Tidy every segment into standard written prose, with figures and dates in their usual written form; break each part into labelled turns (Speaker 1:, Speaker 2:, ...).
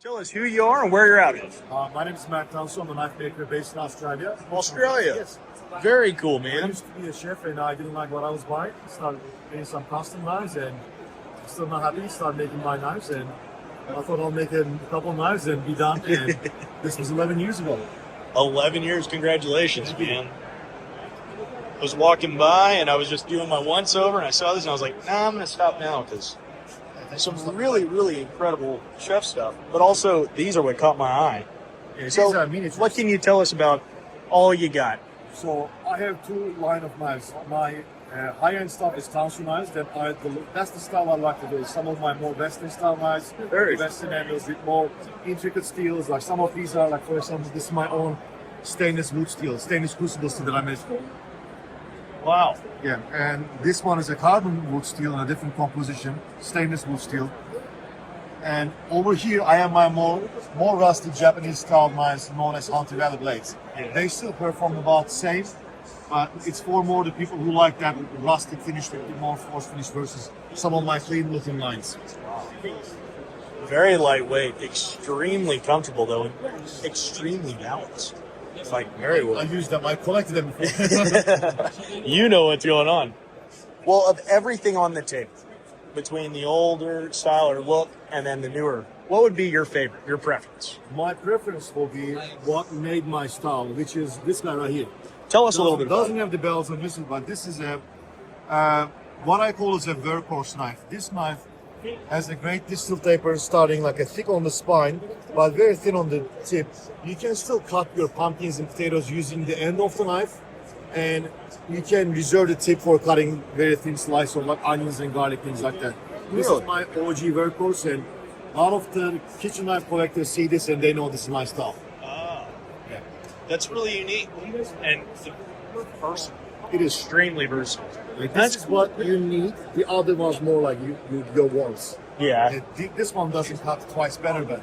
Speaker 1: Tell us who you are and where you're out of.
Speaker 2: My name is Matt Townsend. I'm a knife maker based in Australia.
Speaker 1: Australia?
Speaker 2: Yes.
Speaker 1: Very cool,
Speaker 2: I
Speaker 1: man.
Speaker 2: used to be a chef and I didn't like what I was buying. Started making some custom knives and still not happy. Started making my knives and I thought I'll make a couple knives and be done. And this was 11 years ago.
Speaker 1: 11 years. Congratulations, man. I was walking by and I was just doing my once over and I saw this and I was like, nah, I'm going to stop now because some really, really incredible chef stuff. But also, these are what caught my eye. So, what can you tell us about all you got?
Speaker 2: So I have two line of knives. My high-end stuff is Townsend knives. That's the style I like to do. Some of my more Western style knives, Western handles with more intricate steels. Like some of these are, like for example, this is my own stainless wood steel, stainless crucible steel that I made.
Speaker 1: Wow.
Speaker 2: Yeah, and this one is a carbon wood steel in a different composition, stainless wood steel. And over here, I have my more rusted Japanese style knives known as Hunter Valley blades.
Speaker 1: Yeah.
Speaker 2: They still perform about the same, but it's for more the people who like that rustic finish with the more force finish versus some of my clean looking lines.
Speaker 1: Very lightweight, extremely comfortable though, and extremely balanced. Like very well.
Speaker 2: I used them. I collected them before.
Speaker 1: You know what's going on. Well, of everything on the table, between the older style or look and then the newer, what would be your favorite, your preference?
Speaker 2: My preference will be what made my style, which is this guy right here.
Speaker 1: Tell us a little bit about
Speaker 2: doesn't have the bells and whistles, but this is a what I call is a workhorse knife. This knife has a great distal taper starting like a thick on the spine, but very thin on the tip. You can still cut your pumpkins and potatoes using the end of the knife, and you can reserve the tip for cutting very thin slice of like onions and garlic, things like that. This is my OG workhorse, and a lot of the kitchen knife collectors see this and they know this is my stuff.
Speaker 1: Yeah. That's really unique and versatile.
Speaker 2: It is.
Speaker 1: Extremely versatile.
Speaker 2: This is what you need. The other one's more like your wants.
Speaker 1: Yeah.
Speaker 2: This one doesn't cut twice better, but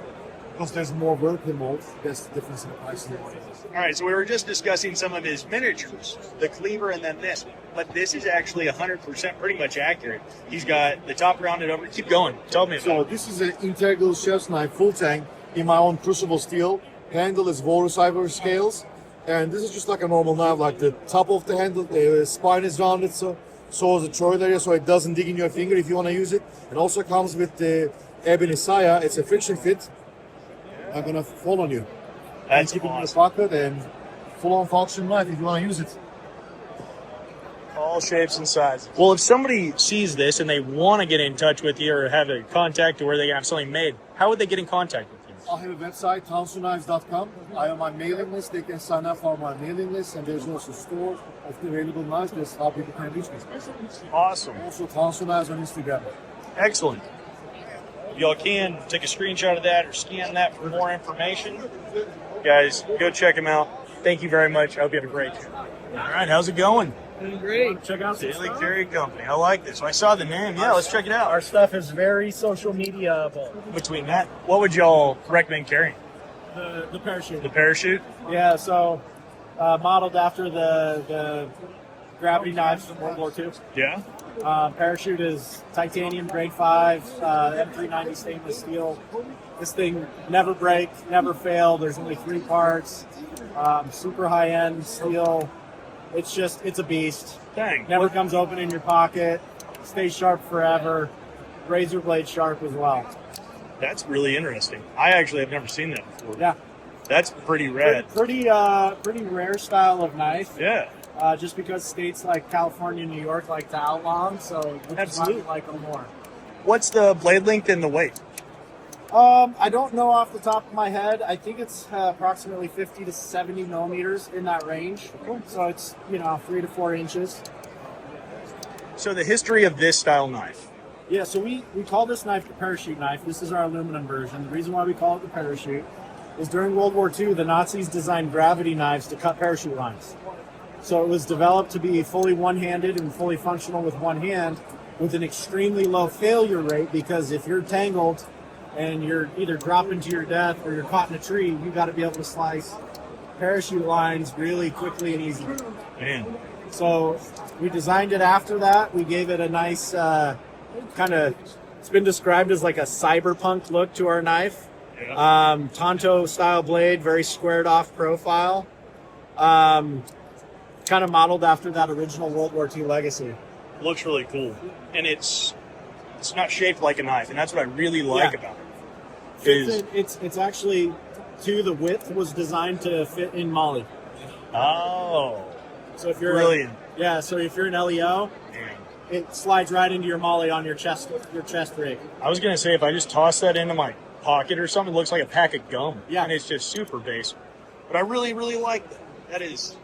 Speaker 2: because there's more work involved, there's the difference in the price.
Speaker 1: All right, so we were just discussing some of his miniatures, the cleaver and then this, but this is actually 100% pretty much accurate. He's got the top rounded over. Keep going. Tell me about
Speaker 2: So
Speaker 1: it.
Speaker 2: this is an integral chef's knife, full tang, in my own crucible steel. Handle is walrus ivory scales, and this is just like a normal knife. Like the top of the handle, the spine is rounded, so is the choil area, so it doesn't dig in your finger if you want to use it. It also comes with the ebony saya. It's a friction fit. I'm gonna fall on you.
Speaker 1: That's
Speaker 2: keep it in the
Speaker 1: awesome.
Speaker 2: pocket and full-on function knife if you want to use it.
Speaker 1: All shapes and sizes. Well, if somebody sees this and they want to get in touch with you or have a contact or where they have something made, how would they get in contact with you?
Speaker 2: I have a website, townsendknives.com. I have my mailing list. They can sign up for my mailing list, and there's also a store of the available knives. That's how people can reach me.
Speaker 1: Awesome.
Speaker 2: Also, Townsend Knives on Instagram.
Speaker 1: Excellent. Y'all can take a screenshot of that or scan that for more information. Guys, go check him out. Thank you very much. I hope you have a great day. All right, how's it going?
Speaker 3: Doing great. Check out some
Speaker 1: Daily
Speaker 3: stuff.
Speaker 1: Carry Company. I like this. I saw the name. Yeah, let's check it out.
Speaker 3: Our stuff is very social mediaable.
Speaker 1: Between that, what would y'all recommend carrying?
Speaker 3: The parachute.
Speaker 1: The parachute?
Speaker 3: Yeah, so modeled after the gravity knives from World War II.
Speaker 1: Yeah.
Speaker 3: Parachute is titanium grade 5, M390 stainless steel. This thing never break, never fail. There's only 3 parts. Super high-end steel. It's a beast.
Speaker 1: Dang.
Speaker 3: Never comes open in your pocket. Stays sharp forever. Razor blade sharp as well.
Speaker 1: That's really interesting. I actually have never seen that before.
Speaker 3: Yeah.
Speaker 1: That's pretty rad.
Speaker 3: Pretty rare style of knife.
Speaker 1: Yeah.
Speaker 3: Just because states like California and New York like to outlaw them, so
Speaker 1: Absolutely.
Speaker 3: like them more.
Speaker 1: What's the blade length and the weight?
Speaker 3: I don't know off the top of my head. I think it's approximately 50 to 70 millimeters in that range. So it's 3 to 4 inches.
Speaker 1: So the history of this style knife.
Speaker 3: Yeah, so we call this knife the parachute knife. This is our aluminum version. The reason why we call it the parachute is during World War II, the Nazis designed gravity knives to cut parachute lines. So it was developed to be fully one-handed and fully functional with one hand with an extremely low failure rate, because if you're tangled and you're either dropping to your death or you're caught in a tree, you got to be able to slice parachute lines really quickly and easily.
Speaker 1: Man.
Speaker 3: So we designed it after that. We gave it a nice kind of, it's been described as like a cyberpunk look to our knife. Tonto style blade, very squared off profile. Kind of modeled after that original World War II Legacy.
Speaker 1: Looks really cool, and it's not shaped like a knife, and that's what I really like about it.
Speaker 3: It's actually the width was designed to fit in Molly.
Speaker 1: Oh,
Speaker 3: so if you're
Speaker 1: brilliant.
Speaker 3: So if you're an LEO, it slides right into your Molly on your chest rig.
Speaker 1: I was gonna say if I just toss that into my pocket or something, it looks like a pack of gum.
Speaker 3: Yeah,
Speaker 1: and it's just super basic. But I really like that. That is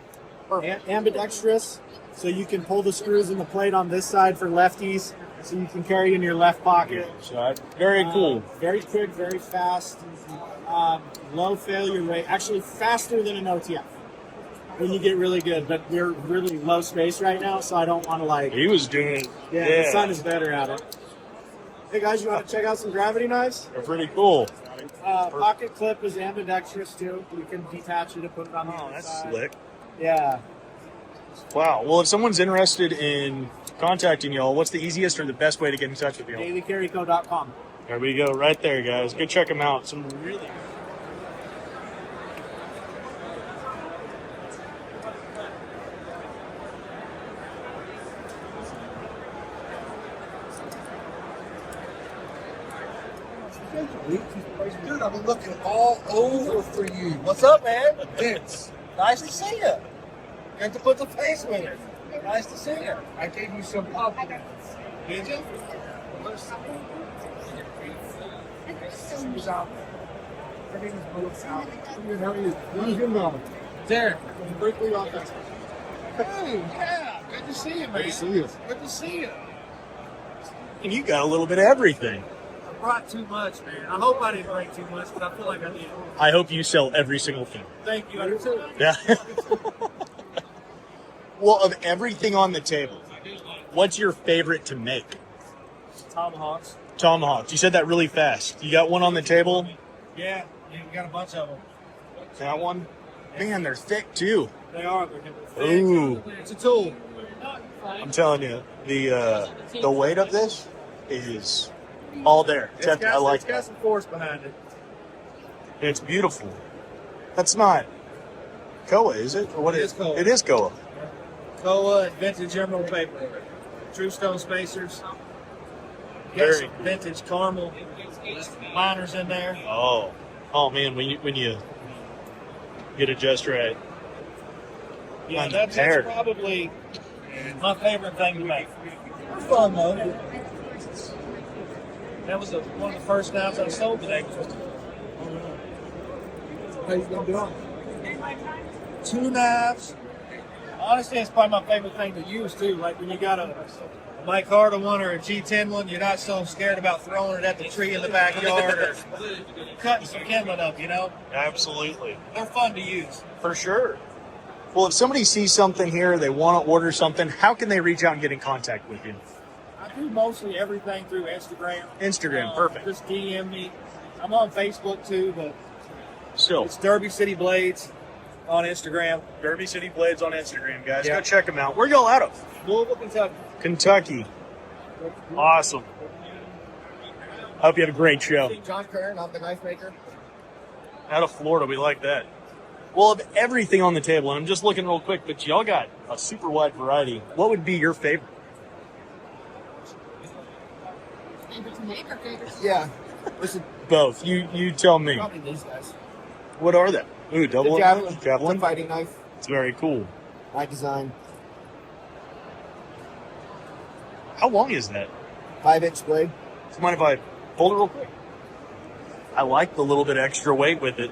Speaker 1: perfect.
Speaker 3: Ambidextrous, so you can pull the screws in the plate on this side for lefties, so you can carry in your left pocket.
Speaker 1: So very cool.
Speaker 3: Very quick, very fast. Low failure rate, actually faster than an OTF when you get really good, but we're really low space right now, so I don't want to
Speaker 1: He was doing.
Speaker 3: The sun is better at it. Hey guys, you want to check out some gravity knives?
Speaker 1: They're pretty cool.
Speaker 3: Pocket clip is ambidextrous too. You can detach it and put it on the other
Speaker 1: that's
Speaker 3: side.
Speaker 1: slick.
Speaker 3: Yeah.
Speaker 1: Wow. Well, if someone's interested in contacting y'all, what's the easiest or the best way to get in touch with y'all?
Speaker 3: dailycarryco.com.
Speaker 1: There we go, right there, guys. Go check them out. Some really.
Speaker 4: Dude, I've been looking all over for you. What's up, man? Vince. Nice to see you. Good to put the face with it. Nice to see you. I gave you some compliments. Did you? She was out. Her name is Melissa. How are you? How's your mom? Derek. Berkeley office. Hey, yeah. Good to see you, man. Good to see you. Good to see you.
Speaker 1: And you got a little bit of everything.
Speaker 4: Brought too much, man. I hope I didn't bring too much, but I feel like I did.
Speaker 1: I hope you sell every single thing.
Speaker 4: Thank you. I do too.
Speaker 1: Yeah. Well, of everything on the table, what's your favorite to make?
Speaker 4: Tomahawks.
Speaker 1: Tomahawks. You said that really fast. You got one on the table?
Speaker 4: Yeah, we got a bunch of them.
Speaker 1: That one? Man, they're thick too.
Speaker 4: They are. They're thick.
Speaker 1: Ooh.
Speaker 4: It's a tool.
Speaker 1: I'm telling you, the weight of this is all there. I like
Speaker 4: it's got some force behind it.
Speaker 1: It's beautiful. That's not Koa, is it? Or what
Speaker 4: It
Speaker 1: is
Speaker 4: is Koa.
Speaker 1: It is Koa.
Speaker 4: Koa and vintage emerald paper. True stone spacers. Got
Speaker 1: Very
Speaker 4: some vintage caramel liners in there.
Speaker 1: Oh man, when you get it just right.
Speaker 4: Yeah,
Speaker 1: On the
Speaker 4: that's
Speaker 1: pair.
Speaker 4: probably my favorite thing to make. It's fun though. That was one of the first knives I sold today. How you gonna do it? 2 knives. Honestly, it's probably my favorite thing to use too. Like when you got a Mike Harder one or a G10 one, you're not so scared about throwing it at the tree in the backyard or cutting some kindling up, you know?
Speaker 1: Absolutely.
Speaker 4: They're fun to use.
Speaker 1: For sure. Well, if somebody sees something here, they want to order something, how can they reach out and get in contact with you?
Speaker 4: I do mostly everything through Instagram.
Speaker 1: Instagram, perfect.
Speaker 4: Just DM me. I'm on Facebook too, but
Speaker 1: Still,
Speaker 4: it's Derby City Blades on Instagram.
Speaker 1: Derby City Blades on Instagram, guys.
Speaker 4: Yeah.
Speaker 1: Go check them out. Where y'all out of?
Speaker 4: Louisville, Kentucky.
Speaker 1: Kentucky. Awesome. Hope you have a great show.
Speaker 4: John Kern, I'm the knife maker.
Speaker 1: Out of Florida, we like that. Well, of everything on the table, and I'm just looking real quick, but y'all got a super wide variety. What would be your favorite?
Speaker 5: Favorite to make or favorite to
Speaker 4: Yeah. Listen,
Speaker 1: Both. You tell me.
Speaker 4: probably these guys.
Speaker 1: What are they? Ooh, double
Speaker 4: The javelin.
Speaker 1: javelin.
Speaker 4: It's a fighting knife.
Speaker 1: It's very cool.
Speaker 4: My design.
Speaker 1: How long is that?
Speaker 4: 5-inch blade.
Speaker 1: Do you mind if I hold it real quick? I like the little bit extra weight with it.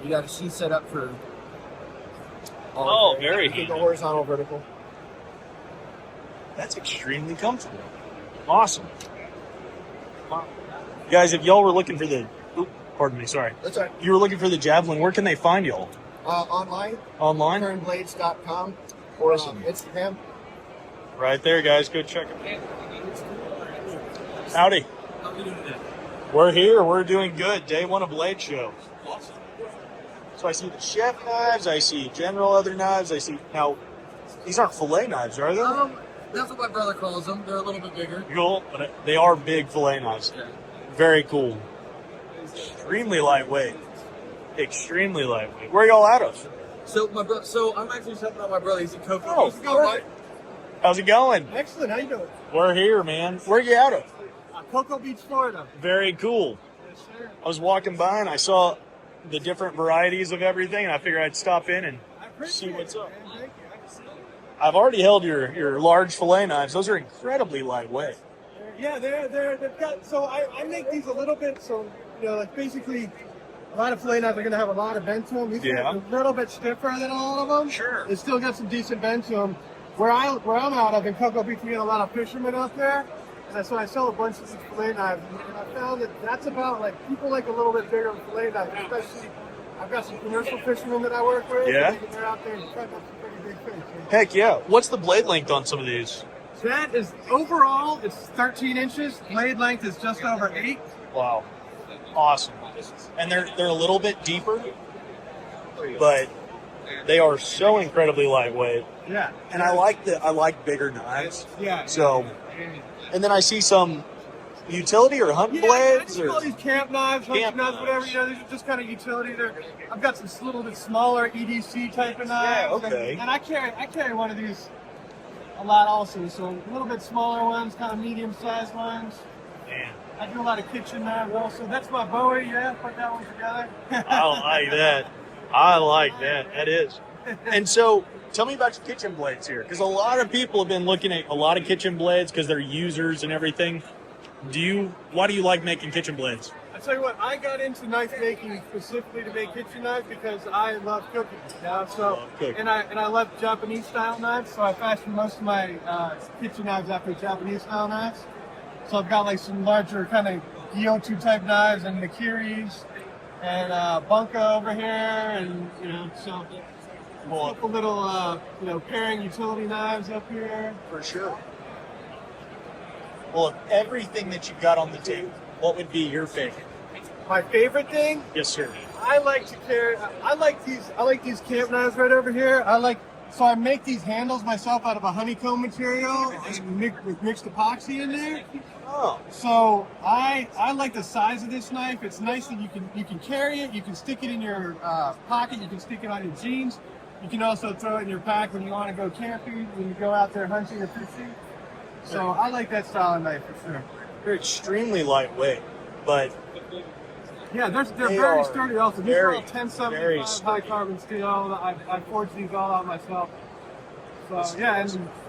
Speaker 4: You got a sheath set up for.
Speaker 1: Oh, very
Speaker 4: You can go
Speaker 1: handy.
Speaker 4: horizontal, vertical.
Speaker 1: That's extremely comfortable. Awesome. Guys, if y'all were looking for the... Oop, pardon me, sorry.
Speaker 4: That's right.
Speaker 1: You were looking for the javelin, where can they find y'all?
Speaker 4: Online,
Speaker 1: Online?
Speaker 4: turnblades.com or
Speaker 1: Awesome.
Speaker 4: Instagram.
Speaker 1: Right there, guys. Go check it out. Howdy. We're here. We're doing good. Day one of Blade Show. So I see the chef knives. I see general other knives. I see... Now, these aren't fillet knives, are they?
Speaker 4: That's what my brother calls them. They're a little bit bigger.
Speaker 1: Cool, but they are big fillet knives.
Speaker 4: Yeah.
Speaker 1: Very cool. Extremely lightweight. Extremely lightweight. Where are y'all out of?
Speaker 6: So I'm actually just helping out my brother. He's in Coco.
Speaker 1: Oh, perfect. How's it going?
Speaker 3: Excellent. How you doing?
Speaker 1: We're here, man. Where are you out of?
Speaker 3: Cocoa Beach, Florida.
Speaker 1: Very cool.
Speaker 3: Yes, sir.
Speaker 1: I was walking by and I saw the different varieties of everything, and I figured I'd stop in and see what's up.
Speaker 3: Man. Thank you. I can see it.
Speaker 1: I've already held your large fillet knives. Those are incredibly lightweight.
Speaker 3: Yeah, they've got. So I make these a little bit. So like basically, a lot of fillet knives are going to have a lot of bend to them. These
Speaker 1: Yeah.
Speaker 3: are a little bit stiffer than all of them.
Speaker 1: Sure.
Speaker 3: They still got some decent bend to them. Where I'm out of in Cocoa Beach, we get a lot of fishermen out there, and so I sell a bunch of these fillet knives. And I found that that's about like people like a little bit bigger fillet knives, especially. I've got some commercial fishermen that I work with.
Speaker 1: Yeah.
Speaker 3: And they're out there and cutting up some pretty big fish.
Speaker 1: Heck yeah. What's the blade length on some of these?
Speaker 3: That is overall, it's 13 inches. Blade length is just over 8.
Speaker 1: Wow. Awesome. And they're a little bit deeper, but they are so incredibly lightweight.
Speaker 3: Yeah.
Speaker 1: And I like bigger knives.
Speaker 3: Yeah.
Speaker 1: So, and then I see some utility or hunt
Speaker 3: Yeah,
Speaker 1: blades
Speaker 3: I
Speaker 1: or
Speaker 3: call these camp knives, hunting
Speaker 1: Camp
Speaker 3: knives, whatever.
Speaker 1: knives.
Speaker 3: These are just kind of utility. I've got some little bit smaller EDC type of knives.
Speaker 1: okay.
Speaker 3: And I carry one of these a lot also. So a little bit smaller ones, kind of medium sized ones.
Speaker 1: man,
Speaker 3: I do a lot of kitchen knives also. That's my Bowie. Yeah, put that one together.
Speaker 1: I like that. I like that. That is. And so, tell me about your kitchen blades here, because a lot of people have been looking at a lot of kitchen blades because they're users and everything. Why do you like making kitchen blades?
Speaker 3: I tell you what, I got into knife making specifically to make kitchen knives because I love cooking. So
Speaker 1: Love cooking.
Speaker 3: and I love Japanese style knives. So I fashion most of my kitchen knives after Japanese style knives. So I've got like some larger kind of Gyotu type knives and Nakiris and Bunka over here, and so a couple little pairing utility knives up here.
Speaker 1: For sure. Well, of everything that you've got on the table, what would be your favorite?
Speaker 3: My favorite thing.
Speaker 1: Yes, sir.
Speaker 3: I like to carry. I like these camp knives right over here. So I make these handles myself out of a honeycomb material and with mixed epoxy in there.
Speaker 1: Oh,
Speaker 3: So I like the size of this knife. It's nice that you can carry it. You can stick it in your pocket. You can stick it on your jeans. You can also throw it in your pack when you want to go camping, when you go out there hunting or fishing. So I like that style of knife for sure.
Speaker 1: they're extremely lightweight, but
Speaker 3: Yeah, they're
Speaker 1: They
Speaker 3: very
Speaker 1: are
Speaker 3: sturdy also. These are
Speaker 1: very,
Speaker 3: all
Speaker 1: very
Speaker 3: 1075
Speaker 1: sturdy.
Speaker 3: high carbon steel. I forged these all out myself. So yeah,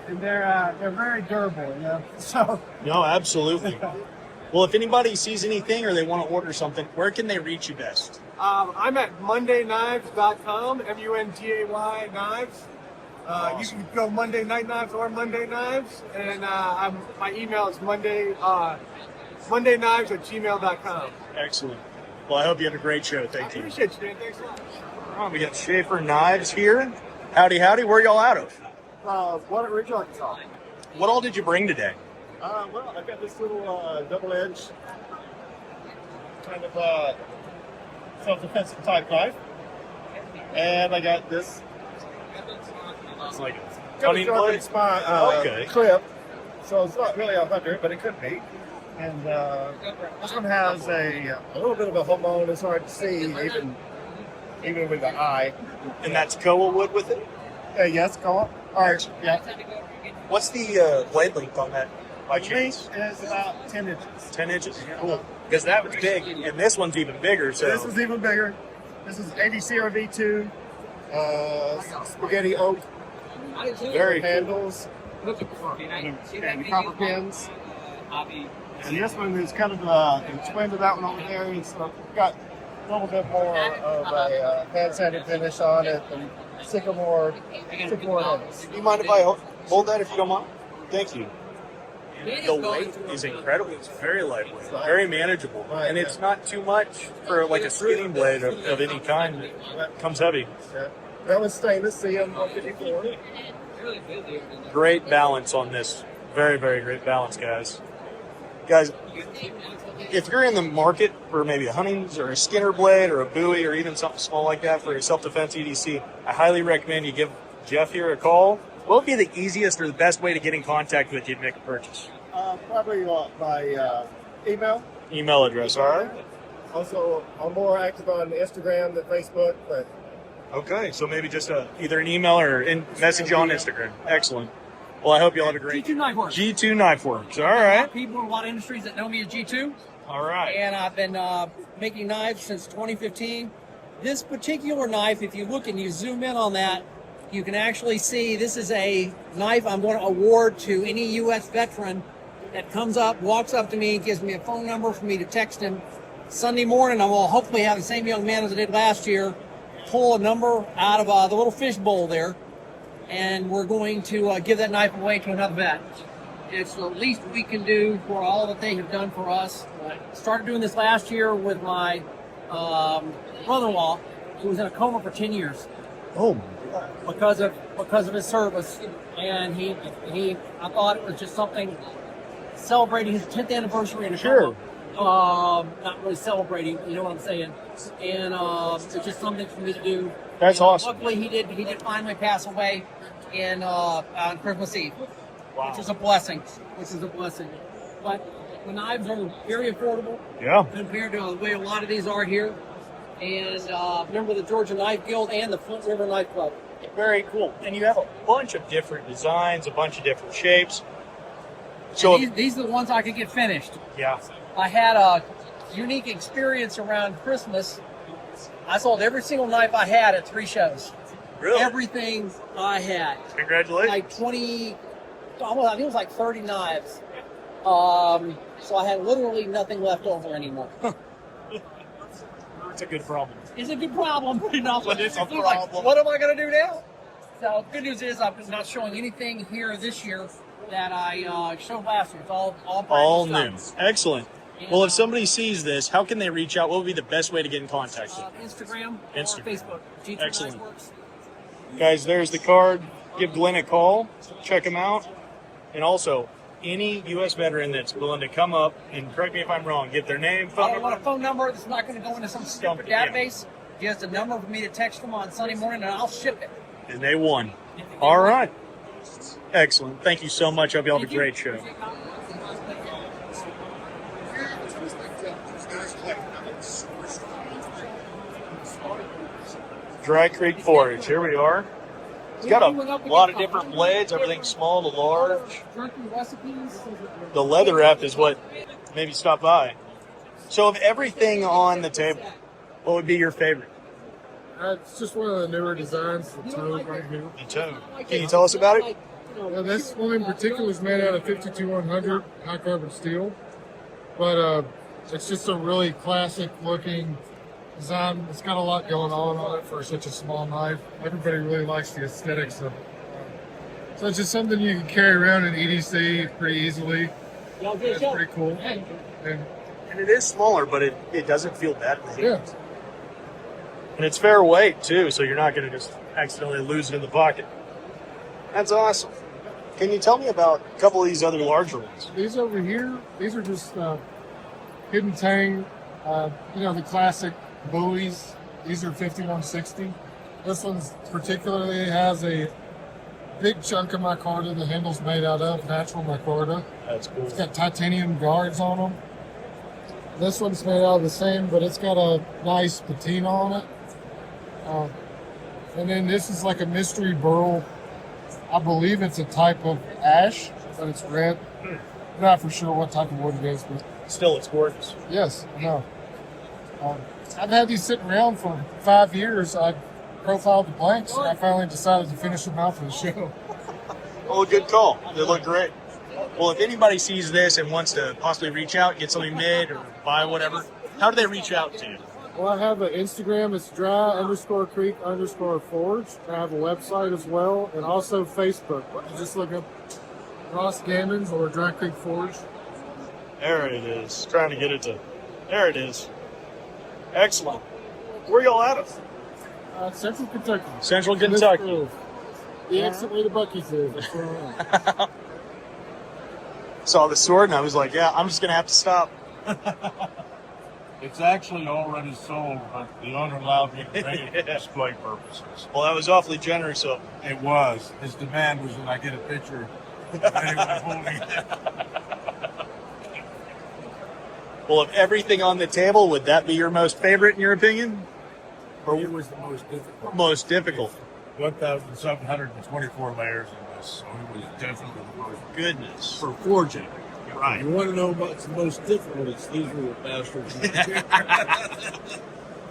Speaker 3: and they're very durable, So
Speaker 1: no, absolutely. Well, if anybody sees anything or they want to order something, where can they reach you best?
Speaker 3: I'm at MondayKnives.com, MUNDAY Knives. You can go Monday Night Knives or Monday Knives, and my email is MondayKnives@gmail.com.
Speaker 1: Excellent. Well, I hope you had a great show.
Speaker 3: I
Speaker 1: Thank you.
Speaker 3: appreciate you, man. Thanks a lot.
Speaker 1: All right, we got Schaefer Knives here. Howdy, howdy. Where y'all out of?
Speaker 3: What original Arkansas?
Speaker 1: What all did you bring today?
Speaker 3: Well, I've got this little double-edged kind of self-defensive type knife, and I got this
Speaker 1: It's like
Speaker 3: cutting
Speaker 1: cutting blade. Okay.
Speaker 3: clip. So it's not really a hunter, but it could be. And this one has a little bit of a home on. It's hard to see even with the eye.
Speaker 1: And that's koa wood with it?
Speaker 3: Yes, call it. Arch. Yeah.
Speaker 1: What's the blade length on that by
Speaker 3: The
Speaker 1: chance?
Speaker 3: length is about 10 inches.
Speaker 1: 10 inches? Cool. Because that was big, and this one's even bigger. So
Speaker 3: This is even bigger. This is 80 CRV2 spaghetti oak
Speaker 1: very cool.
Speaker 3: handles and copper pins. And this one is kind of a twin to that one over there. It's got a little bit more of a hand sanded finish on it and sycamore handles.
Speaker 1: Do you mind if I hold that if you don't mind? Thank you. The weight is incredible. It's very lightweight, very manageable, and it's not too much for like a skinning blade of any kind. It comes heavy.
Speaker 3: Yeah. That was stainless CM 154.
Speaker 1: Great balance on this. Very, very great balance, guys. Guys, if you're in the market for maybe a Huntings or a Skinner blade or a Bowie or even something small like that for a self-defense EDC, I highly recommend you give Jeff here a call. What would be the easiest or the best way to get in contact with you to make a purchase?
Speaker 3: Probably by email.
Speaker 1: Email address, all right?
Speaker 3: Also, I'm more active on Instagram than Facebook, but
Speaker 1: Okay, so maybe just either an email or message on Instagram. Excellent. Well, I hope you all have a great
Speaker 7: G2 Knife Works.
Speaker 1: G2 Knife Works. All
Speaker 7: A lot
Speaker 1: right.
Speaker 7: of people in a lot of industries that know me as G2,
Speaker 1: All right.
Speaker 7: and I've been making knives since 2015. This particular knife, if you look and you zoom in on that, you can actually see this is a knife I'm going to award to any U.S. veteran that comes up, walks up to me, gives me a phone number for me to text him. Sunday morning, I will hopefully have the same young man as I did last year pull a number out of the little fish bowl there, and we're going to give that knife away to another vet. It's the least we can do for all that they have done for us. I started doing this last year with my brother-in-law, who was in a coma for 10 years
Speaker 1: Oh,
Speaker 7: because of his service, and I thought it was just something celebrating his 10th anniversary in a
Speaker 1: Sure.
Speaker 7: not really celebrating, you know what I'm saying, and it's just something for me to do.
Speaker 1: That's awesome.
Speaker 7: Luckily, he did finally pass away on Christmas Eve,
Speaker 1: Wow.
Speaker 7: which is a blessing. But the knives are very affordable
Speaker 1: Yeah.
Speaker 7: compared to the way a lot of these are here. And remember the Georgia Knife Guild and the Flint River Knife Club.
Speaker 1: Very cool. And you have a bunch of different designs, a bunch of different shapes. So,
Speaker 7: And these are the ones I could get finished.
Speaker 1: yeah.
Speaker 7: I had a unique experience around Christmas. I sold every single knife I had at 3 shows.
Speaker 1: Really?
Speaker 7: Everything I had.
Speaker 1: Congratulations.
Speaker 7: Like 20, almost, I think it was like 30 knives. So I had literally nothing left over anymore.
Speaker 1: It's a good problem.
Speaker 7: It's a good problem. You know,
Speaker 1: But it's a
Speaker 7: like,
Speaker 1: problem.
Speaker 7: what am I going to do now? So good news is I'm not showing anything here this year that I showed last year. It's all brand
Speaker 1: All
Speaker 7: new
Speaker 1: new.
Speaker 7: stuff.
Speaker 1: Excellent. Well, if somebody sees this, how can they reach out? What would be the best way to get in contact?
Speaker 7: Instagram
Speaker 1: Instagram.
Speaker 7: or Facebook. G2
Speaker 1: Excellent.
Speaker 7: Knife Works.
Speaker 1: Guys, there's the card. Give Glenn a call. Check him out. And also, any U.S. veteran that's willing to come up, and correct me if I'm wrong, give their name, phone
Speaker 7: I want a
Speaker 1: number.
Speaker 7: phone number that's not going to go into some stupid
Speaker 1: Yeah.
Speaker 7: database. Just a number for me to text them on Sunday morning, and I'll ship it.
Speaker 1: And they won. All right. Excellent. Thank you so much. Hope you all have a
Speaker 7: Thank you.
Speaker 1: great show. Dry Creek Forage. Here we are. It's got a lot of different blades, everything small to large.
Speaker 7: Jerky recipes.
Speaker 1: The leather wrap is what made me stop by. So, of everything on the table, what would be your favorite?
Speaker 8: It's just one of the newer designs, the Toad right here.
Speaker 1: The Toad. Can you tell us about it?
Speaker 8: Yeah, this one in particular is made out of 52100 high carbon steel, but it's just a really classic looking design. It's got a lot going on it for such a small knife. Everybody really likes the aesthetics of it. So it's just something you can carry around in EDC pretty easily. It's pretty cool. And
Speaker 1: And it is smaller, but it doesn't feel bad in the hand.
Speaker 8: yeah,
Speaker 1: And it's fair weight, too, so you're not going to just accidentally lose it in the pocket. That's awesome. Can you tell me about a couple of these other larger ones?
Speaker 8: these over here, these are just hidden tang, the classic buoys. These are 5160. This one's particularly has a big chunk of micarta. The handle's made out of natural micarta.
Speaker 1: That's cool.
Speaker 8: It's got titanium guards on them. This one's made out of the same, but it's got a nice patina on it. And then this is like a mystery burl. I believe it's a type of ash, but it's red. I'm not for sure what type of wood it is, but
Speaker 1: Still, it's gorgeous.
Speaker 8: yes, I know. I've had these sitting around for 5 years. I profiled the blanks, and I finally decided to finish them out for the show.
Speaker 1: Well, good call. They look great. Well, if anybody sees this and wants to possibly reach out, get something made, or buy whatever, how do they reach out to you?
Speaker 8: Well, I have an Instagram. It's dry_creek_forge. I have a website as well, and also Facebook. You just look up Ross Gammons or Dry Creek Forge.
Speaker 1: There it is. Trying to get it to. There it is. Excellent. Where y'all at?
Speaker 8: Central Kentucky.
Speaker 1: Central
Speaker 8: Smith
Speaker 1: Kentucky.
Speaker 8: Grove. The exit way to Bucky's is. That's where I'm at.
Speaker 1: Saw the sword and I was like, yeah, I'm just gonna have to stop.
Speaker 9: It's actually already sold, but the owner allowed me to bring it for display purposes.
Speaker 1: Well, that was awfully generous of him.
Speaker 9: It was. His demand was that I get a picture of anyone holding it.
Speaker 1: Well, of everything on the table, would that be your most favorite in your opinion?
Speaker 9: Or it was the most difficult.
Speaker 1: Most difficult.
Speaker 9: 1,724 layers in this, so it was definitely the most
Speaker 1: Goodness.
Speaker 9: for forging.
Speaker 1: Right.
Speaker 9: You want to know what's the most difficult? It's these little bastards.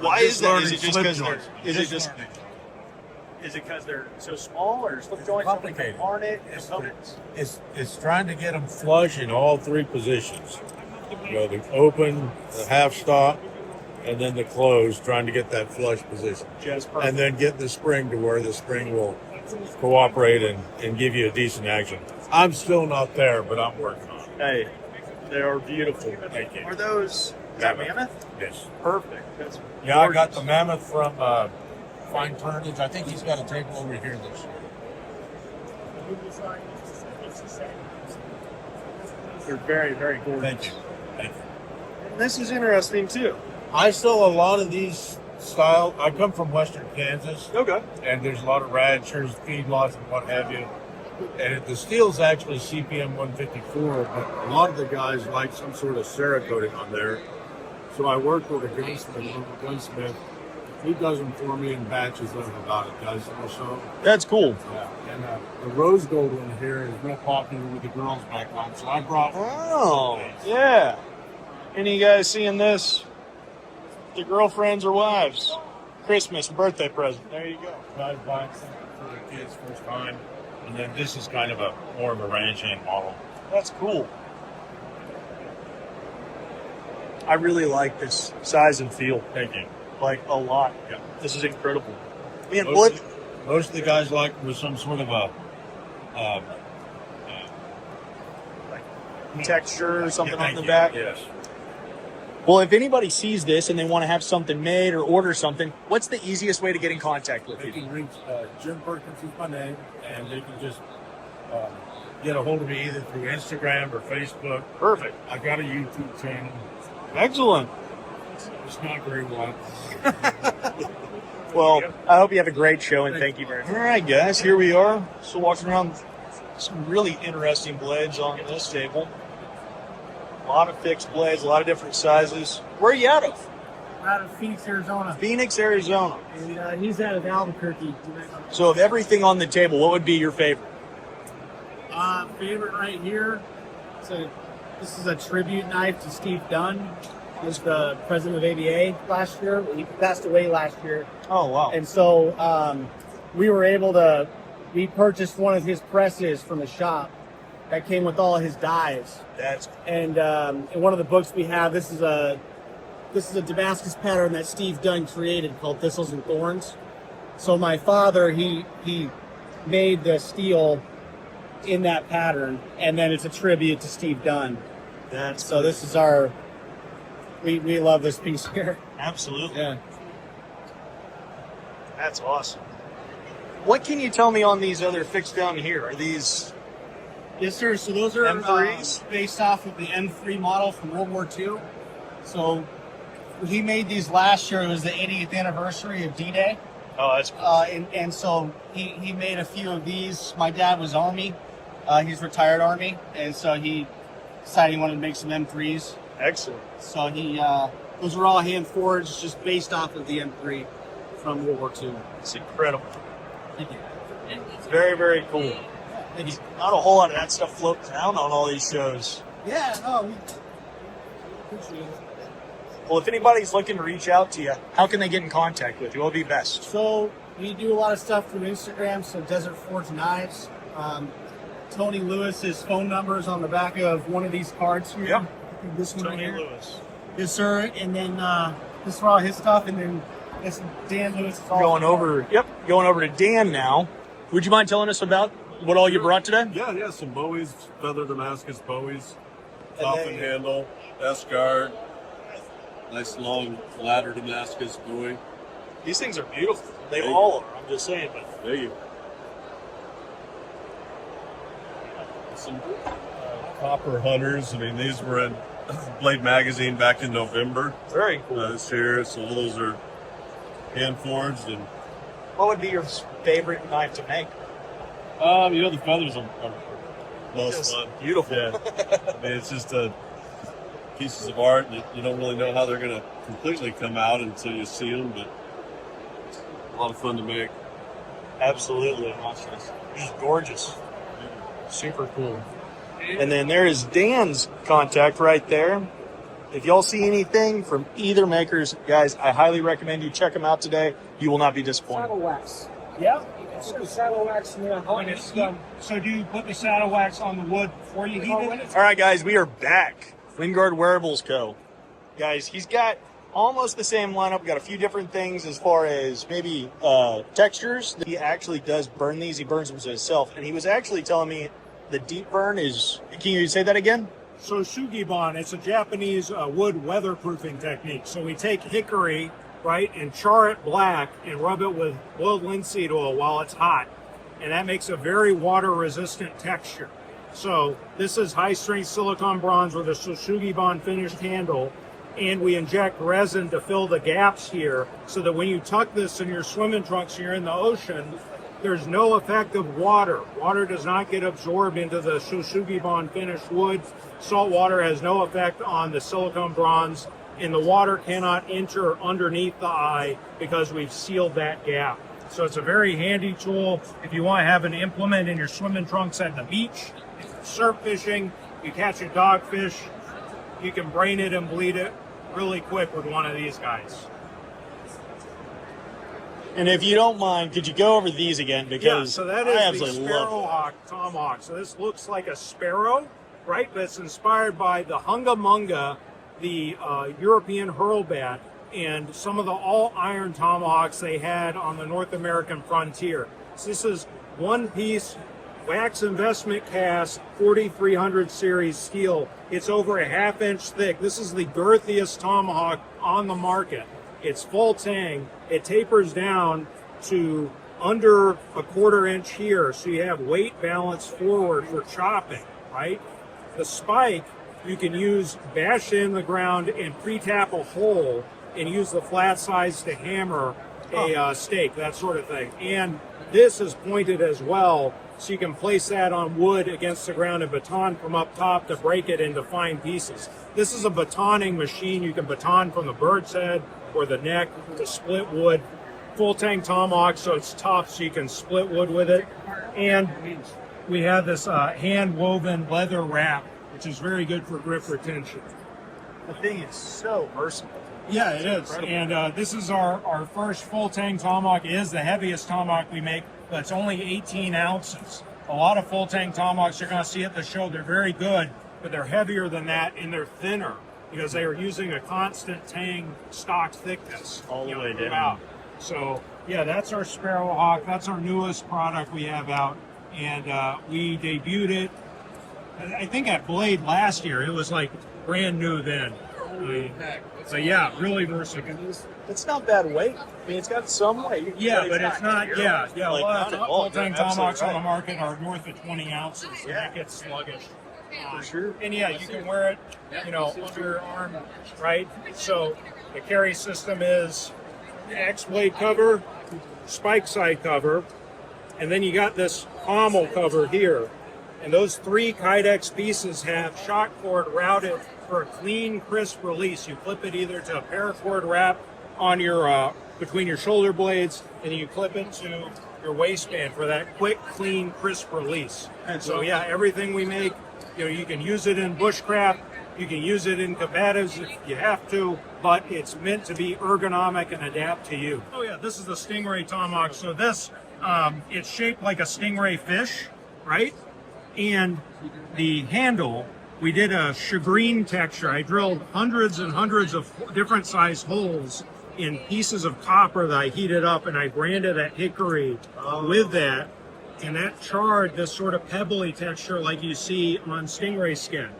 Speaker 1: Why is that? Is it just
Speaker 9: slip
Speaker 1: because they're?
Speaker 9: joints.
Speaker 1: Is it just?
Speaker 9: learning.
Speaker 1: Is it because they're so small, or slip joints?
Speaker 9: complicated.
Speaker 1: Harness
Speaker 9: It's-
Speaker 1: components.
Speaker 9: It's trying to get them flush in all three positions. You know, the open, the half stop, and then the close, trying to get that flush position.
Speaker 1: Just perfect.
Speaker 9: And then get the spring to where the spring will cooperate and give you a decent action. I'm still not there, but I'm working on it.
Speaker 1: Hey, they are beautiful.
Speaker 9: Thank you.
Speaker 1: Are those? Is that mammoth?
Speaker 9: Yes.
Speaker 1: Perfect. That's
Speaker 9: Yeah, I got
Speaker 1: gorgeous.
Speaker 9: the mammoth from Fine Turnage. I think he's got a table over here this year.
Speaker 1: They're very, very gorgeous.
Speaker 9: Thank you. Thank you.
Speaker 1: And this is interesting too.
Speaker 9: I sell a lot of these style. I come from Western Kansas,
Speaker 1: Okay.
Speaker 9: and there's a lot of ranchers, feedlots, and what have you. And the steel's actually CPM 154, but a lot of the guys like some sort of Cerakoting on there. So I work with a gunsmith. He does them for me in batches of about a dozen or so.
Speaker 1: That's cool.
Speaker 9: Yeah. And the rose gold one here is real popular with the girls back home. So I brought.
Speaker 1: Oh, yeah. Any of you guys seeing this? The girlfriends or wives? Christmas, birthday present. There you go.
Speaker 9: Guys buying something for their kids first time. And then this is kind of a more of a ranch hand model.
Speaker 1: That's cool. I really like this size and feel,
Speaker 9: Thank you.
Speaker 1: like a lot.
Speaker 9: Yeah.
Speaker 1: This is incredible. Man,
Speaker 9: Most of the guys like with some sort of a
Speaker 1: texture or something on
Speaker 9: thank
Speaker 1: the
Speaker 9: you.
Speaker 1: back.
Speaker 9: Yes.
Speaker 1: Well, if anybody sees this and they want to have something made or order something, what's the easiest way to get in contact with
Speaker 9: They
Speaker 1: you?
Speaker 9: can reach Jim Perkins is my name, and they can just get a hold of me either through Instagram or Facebook.
Speaker 1: Perfect.
Speaker 9: I got a YouTube channel.
Speaker 1: Excellent.
Speaker 9: It's not very well.
Speaker 1: Well, I hope you have a great show, and thank you very much. All right, guys, here we are. Still walking around some really interesting blades on this table. A lot of fixed blades, a lot of different sizes. Where are you out of?
Speaker 3: Out of Phoenix, Arizona.
Speaker 1: Phoenix, Arizona.
Speaker 3: And he's out of Albuquerque.
Speaker 1: So of everything on the table, what would be your favorite?
Speaker 3: Favorite right here. This is a tribute knife to Steve Dunn. He was the president of ABA last year. He passed away last year.
Speaker 1: Oh, wow.
Speaker 3: And so we purchased one of his presses from the shop that came with all his dies. And in one of the books we have, this is a Damascus pattern that Steve Dunn created called Thistles and Thorns. So my father, he made the steel in that pattern, and then it's a tribute to Steve Dunn. So this is we love this piece here.
Speaker 1: Absolutely.
Speaker 3: Yeah.
Speaker 1: That's awesome. What can you tell me on these other fixed down here? Are these
Speaker 3: Yes, sir. So those are
Speaker 1: M3s?
Speaker 3: based off of the M3 model from World War II. So he made these last year. It was the 80th anniversary of D-Day.
Speaker 1: Oh, that's cool.
Speaker 3: And so he made a few of these. My dad was Army. He's retired Army. And so he decided he wanted to make some M3s.
Speaker 1: Excellent.
Speaker 3: So those are all hand forged, just based off of the M3 from World War II.
Speaker 1: It's incredible.
Speaker 3: Thank you.
Speaker 1: It's very, very cool. Not a whole lot of that stuff floats around on all these shows.
Speaker 3: Yeah, no, we appreciate it.
Speaker 1: Well, if anybody's looking to reach out to you, how can they get in contact with you? What would be best?
Speaker 3: So we do a lot of stuff through Instagram, so Desert Forge Knives. Tony Lewis's phone number is on the back of one of these cards here.
Speaker 1: Yep.
Speaker 3: This one
Speaker 1: Tony
Speaker 3: here.
Speaker 1: Lewis.
Speaker 3: Yes, sir. And then this is all his stuff, and then this Dan Lewis is all
Speaker 1: Going over to Dan now. Would you mind telling us about what all you brought today?
Speaker 10: Yeah, some Bowies, feather Damascus Bowies,
Speaker 1: And
Speaker 10: coffin
Speaker 1: they-
Speaker 10: handle, S-guard, nice long ladder Damascus Bowie.
Speaker 1: These things are beautiful. They
Speaker 10: Thank
Speaker 1: all are. I'm just saying, but
Speaker 10: There you Some copper hunters. I mean, these were in Blade Magazine back in November
Speaker 1: very cool.
Speaker 10: this year. So those are hand forged and
Speaker 1: What would be your favorite knife to make?
Speaker 10: the feathers are most
Speaker 1: Just
Speaker 10: fun.
Speaker 1: beautiful.
Speaker 10: Yeah. I mean, it's just pieces of art that you don't really know how they're going to completely come out until you see them, but a lot of fun to make.
Speaker 1: Absolutely. Just gorgeous. Super cool. And then there is Dan's contact right there. If y'all see anything from either makers, guys, I highly recommend you check them out today. You will not be disappointed.
Speaker 3: Saddle wax. Yeah. So saddle wax when it's done. So do you put the saddle wax on the wood before you heat it?
Speaker 1: All right, guys, we are back. Wingard Wearables Co. Guys, he's got almost the same lineup. Got a few different things as far as maybe textures. He actually does burn these. He burns them to himself. And he was actually telling me the deep burn is... Can you say that again?
Speaker 3: So Shugibon, it's a Japanese wood weatherproofing technique. So we take hickory, right, and char it black and rub it with boiled linseed oil while it's hot. And that makes a very water-resistant texture. So this is high-strength silicone bronze with a Shugibon finished handle. And we inject resin to fill the gaps here so that when you tuck this in your swimming trunks and you're in the ocean, there's no effect of water. Water does not get absorbed into the Shugibon finished wood. Salt water has no effect on the silicone bronze, and the water cannot enter underneath the eye because we've sealed that gap. So it's a very handy tool if you want to have an implement in your swimming trunks at the beach. If you're surf fishing, you catch a dogfish, you can brain it and bleed it really quick with one of these guys.
Speaker 1: And if you don't mind, could you go over these again? Because
Speaker 3: yeah, so that
Speaker 1: I
Speaker 3: is the
Speaker 1: absolutely love
Speaker 3: Sparrowhawk tomahawk. So this looks like a sparrow, right? But it's inspired by the hungamunga, the European hurlbat, and some of the all-iron tomahawks they had on the North American frontier. So this is one-piece wax investment cast 4300 series steel. It's over a half-inch thick. This is the girthiest tomahawk on the market. It's full tang. It tapers down to under a quarter-inch here, so you have weight balance forward for chopping, right? The spike, you can use, bash in the ground and pre-tap a hole and use the flat sides to hammer a steak, that sort of thing. And this is pointed as well, so you can place that on wood against the ground and baton from up top to break it into fine pieces. This is a batoning machine. You can baton from the bird's head or the neck to split wood. Full tang tomahawk, so it's tough, so you can split wood with it. And we have this hand woven leather wrap, which is very good for grip retention.
Speaker 1: The thing is so versatile.
Speaker 3: Yeah, it is. And this is our first full tang tomahawk. It is the heaviest tomahawk we make, but it's only 18 ounces. A lot of full tang tomahawks you're going to see at the show, they're very good, but they're heavier than that and they're thinner because they are using a constant tang stock thickness
Speaker 1: all the way
Speaker 3: throughout.
Speaker 1: down.
Speaker 3: So yeah, that's our Sparrowhawk. That's our newest product we have out, and we debuted it, I think, at Blade last year. It was like brand new then. So yeah, really versatile.
Speaker 1: It's not bad weight. I mean, it's got some weight.
Speaker 3: Yeah, but it's not. Yeah.
Speaker 1: Like,
Speaker 3: A lot of full tang tomahawks on the
Speaker 1: right.
Speaker 3: market are north of 20 ounces. So that gets sluggish.
Speaker 1: For sure.
Speaker 3: And yeah, you can wear it, under your arm, right? So the carry system is X blade cover, spike side cover, and then you got this pommel cover here. And those three Kydex pieces have shock cord routed for a clean, crisp release. You clip it either to a paracord wrap on your between your shoulder blades, and you clip it to your waistband for that quick, clean, crisp release. And so yeah, everything we make, you can use it in bushcraft, you can use it in combatives if you have to, but it's meant to be ergonomic and adapt to you. Oh yeah, this is the Stingray tomahawk. So this, it's shaped like a stingray fish, right? And the handle, we did a shagreen texture. I drilled hundreds and hundreds of different size holes in pieces of copper that I heated up, and I branded that hickory with that, and that charred this sort of pebbly texture like you see on stingray skin.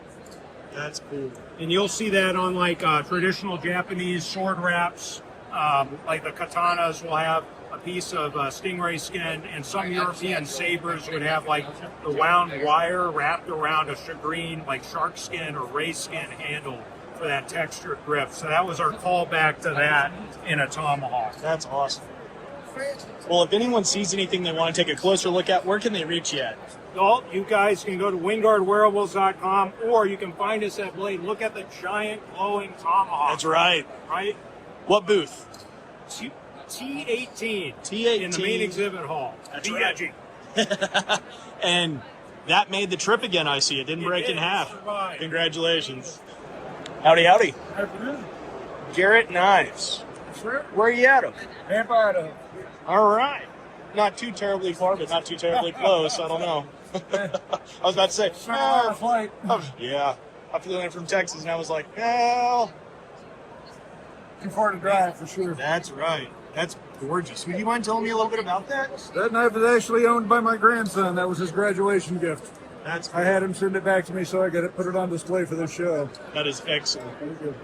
Speaker 1: That's cool.
Speaker 3: And you'll see that on like traditional Japanese sword wraps, like the katanas will have a piece of stingray skin, and some European sabers would have like the wound wire wrapped around a shagreen, like shark skin or ray skin handle for that textured grip. So that was our callback to that in a tomahawk.
Speaker 1: That's awesome. Well, if anyone sees anything they want to take a closer look at, where can they reach you at?
Speaker 4: Well, you guys can go to wingardwearables.com, or you can find us at Blade. Look at the giant glowing tomahawk.
Speaker 1: That's right.
Speaker 4: Right?
Speaker 1: What booth?
Speaker 4: T18.
Speaker 1: T18.
Speaker 4: In the main exhibit hall.
Speaker 1: That's right. And that made the trip again, I see. It didn't break in half.
Speaker 4: Survived.
Speaker 1: Congratulations. Howdy, howdy. Garrett Knives.
Speaker 4: Sure.
Speaker 1: Where are you at 'em?
Speaker 4: Tampa, Idaho.
Speaker 1: All right. Not too terribly far, but not too terribly close. I don't know. I was about to say,
Speaker 4: Flight.
Speaker 1: yeah. I flew in from Texas, and I was like, well,
Speaker 4: Too far to drive for sure.
Speaker 1: that's right. That's gorgeous. Would you mind telling me a little bit about that?
Speaker 4: That knife is actually owned by my grandson. That was his graduation gift.
Speaker 1: That's
Speaker 4: I had him send it back to me so I could put it on display for this show.
Speaker 1: That is excellent.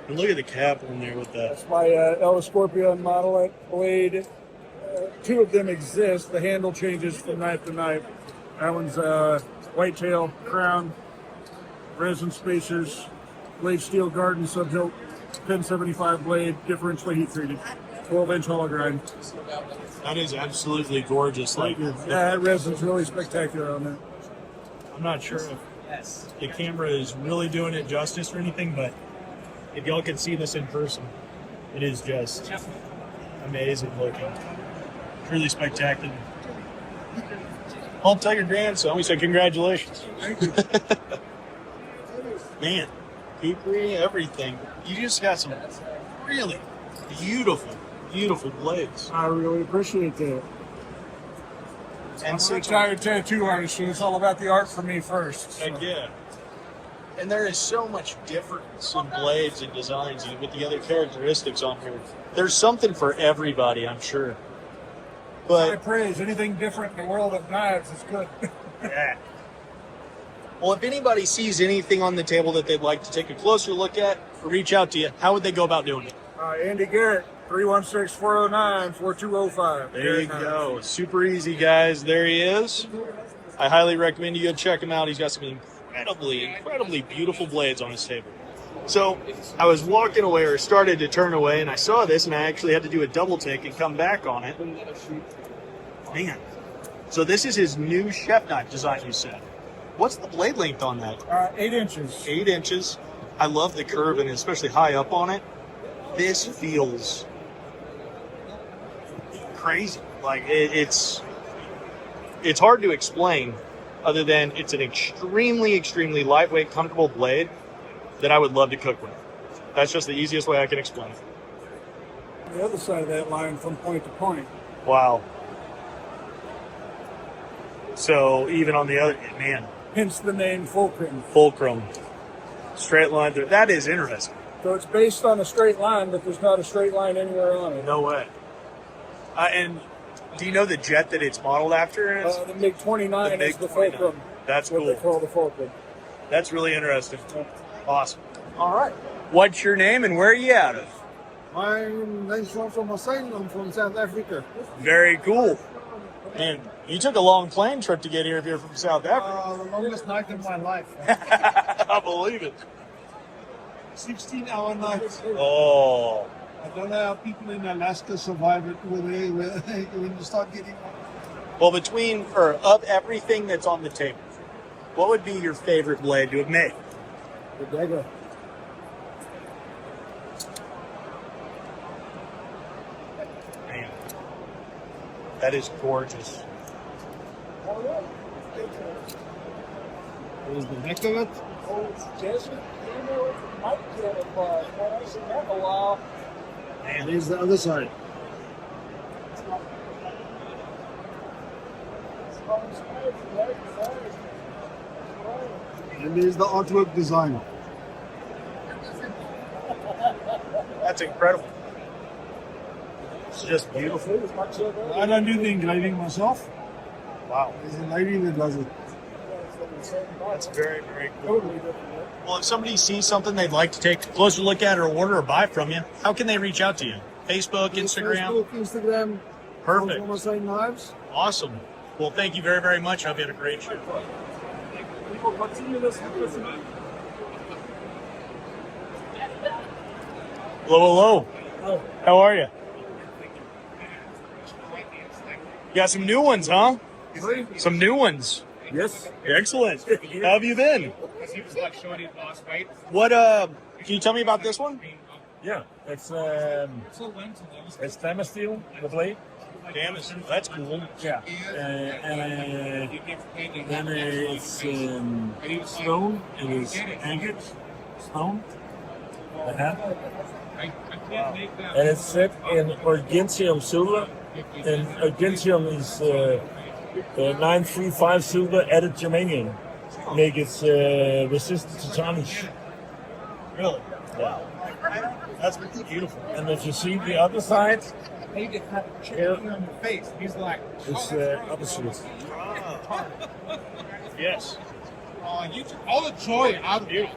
Speaker 1: And look at the cap on there with that.
Speaker 4: It's my Ella Scorpion model blade. Two of them exist. The handle changes from knife to knife. That one's whitetail crown, resin spacers, blade steel garden subhilt, pin 75 blade, differentially heat treated, 12-inch hollow grind.
Speaker 1: That is absolutely gorgeous. Like,
Speaker 4: Yeah, that resin's really spectacular on that.
Speaker 1: I'm not sure if the camera is really doing it justice or anything, but if y'all can see this in person, it is just amazing looking. Really spectacular. I'll tell your grandson. We say congratulations.
Speaker 4: Thank you.
Speaker 1: Man, keep reading everything. You just got some really beautiful, beautiful blades.
Speaker 4: I really appreciate that.
Speaker 1: And
Speaker 4: I'm a
Speaker 1: so,
Speaker 4: retired tattoo artist, so it's all about the art for me first. So.
Speaker 1: again, and there is so much difference in blades and designs and with the other characteristics on here. There's something for everybody, I'm sure.
Speaker 4: I
Speaker 1: But
Speaker 4: praise anything different in the world of knives is good.
Speaker 1: yeah. Well, if anybody sees anything on the table that they'd like to take a closer look at or reach out to you, how would they go about doing it?
Speaker 4: Andy Garrett, 316-409-4205.
Speaker 1: There you go. Super easy, guys. There he is. I highly recommend you go check him out. He's got some incredibly, incredibly beautiful blades on his table. So I was walking away or started to turn away, and I saw this, and I actually had to do a double take and come back on it. Man. So this is his new chef knife design, you said. What's the blade length on that?
Speaker 4: 8 inches.
Speaker 1: 8 inches. I love the curve, and especially high up on it. This feels crazy. Like it's hard to explain, other than it's an extremely, extremely lightweight, comfortable blade that I would love to cook with. That's just the easiest way I can explain it.
Speaker 4: The other side of that line from point to point.
Speaker 1: Wow. So even on the other, man,
Speaker 4: Hence the name Fulcrum.
Speaker 1: fulcrum, straight line through. That is interesting.
Speaker 4: So it's based on a straight line, but there's not a straight line anywhere on it.
Speaker 1: No way. And do you know the jet that it's modeled after?
Speaker 4: The MiG-29 is the
Speaker 1: MiG-29.
Speaker 4: Fulcrum.
Speaker 1: That's
Speaker 4: What they
Speaker 1: cool.
Speaker 4: call the Fulcrum.
Speaker 1: That's really interesting. Awesome. All right. What's your name and where are you out of?
Speaker 4: My name's from Hussein. I'm from South Africa.
Speaker 1: Very cool. And you took a long plane trip to get here if you're from South Africa.
Speaker 4: The longest night of my life.
Speaker 1: I believe it.
Speaker 4: 16-hour night.
Speaker 1: Oh.
Speaker 4: I don't know how people in Alaska survive it when you start getting.
Speaker 1: Well, of everything that's on the table, what would be your favorite blade to have made?
Speaker 4: The dagger.
Speaker 1: Man, that is gorgeous.
Speaker 4: What is the neck of it?
Speaker 1: Man,
Speaker 4: Here's the other side. And here's the artwork design.
Speaker 1: that's incredible. It's just beautiful.
Speaker 4: I don't do the engraving myself.
Speaker 1: Wow.
Speaker 4: There's a lady that does it.
Speaker 1: That's very, very cool. Well, if somebody sees something they'd like to take a closer look at or order or buy from you, how can they reach out to you? Facebook, Instagram?
Speaker 4: Facebook, Instagram.
Speaker 1: Perfect.
Speaker 4: Hussein Knives.
Speaker 1: Awesome. Well, thank you very, very much. I hope you had a great show. Hello, hello. How are you? You got some new ones, huh? Some new ones.
Speaker 9: Yes.
Speaker 1: Excellent. How have you been? What, can you tell me about this one?
Speaker 9: Yeah, it's stainless steel, the blade.
Speaker 1: Damn, that's cool.
Speaker 9: Yeah. And then it's stone. It is agate stone. The handle. And it's set in argentium silver. And argentium is 935 silver added germanium. Make it resistant to tarnish.
Speaker 1: Really? Wow. That's beautiful.
Speaker 9: And if you see the other side,
Speaker 4: Here on your face. He's like,
Speaker 9: it's opposite.
Speaker 1: Yes.
Speaker 4: you took all the joy out of it.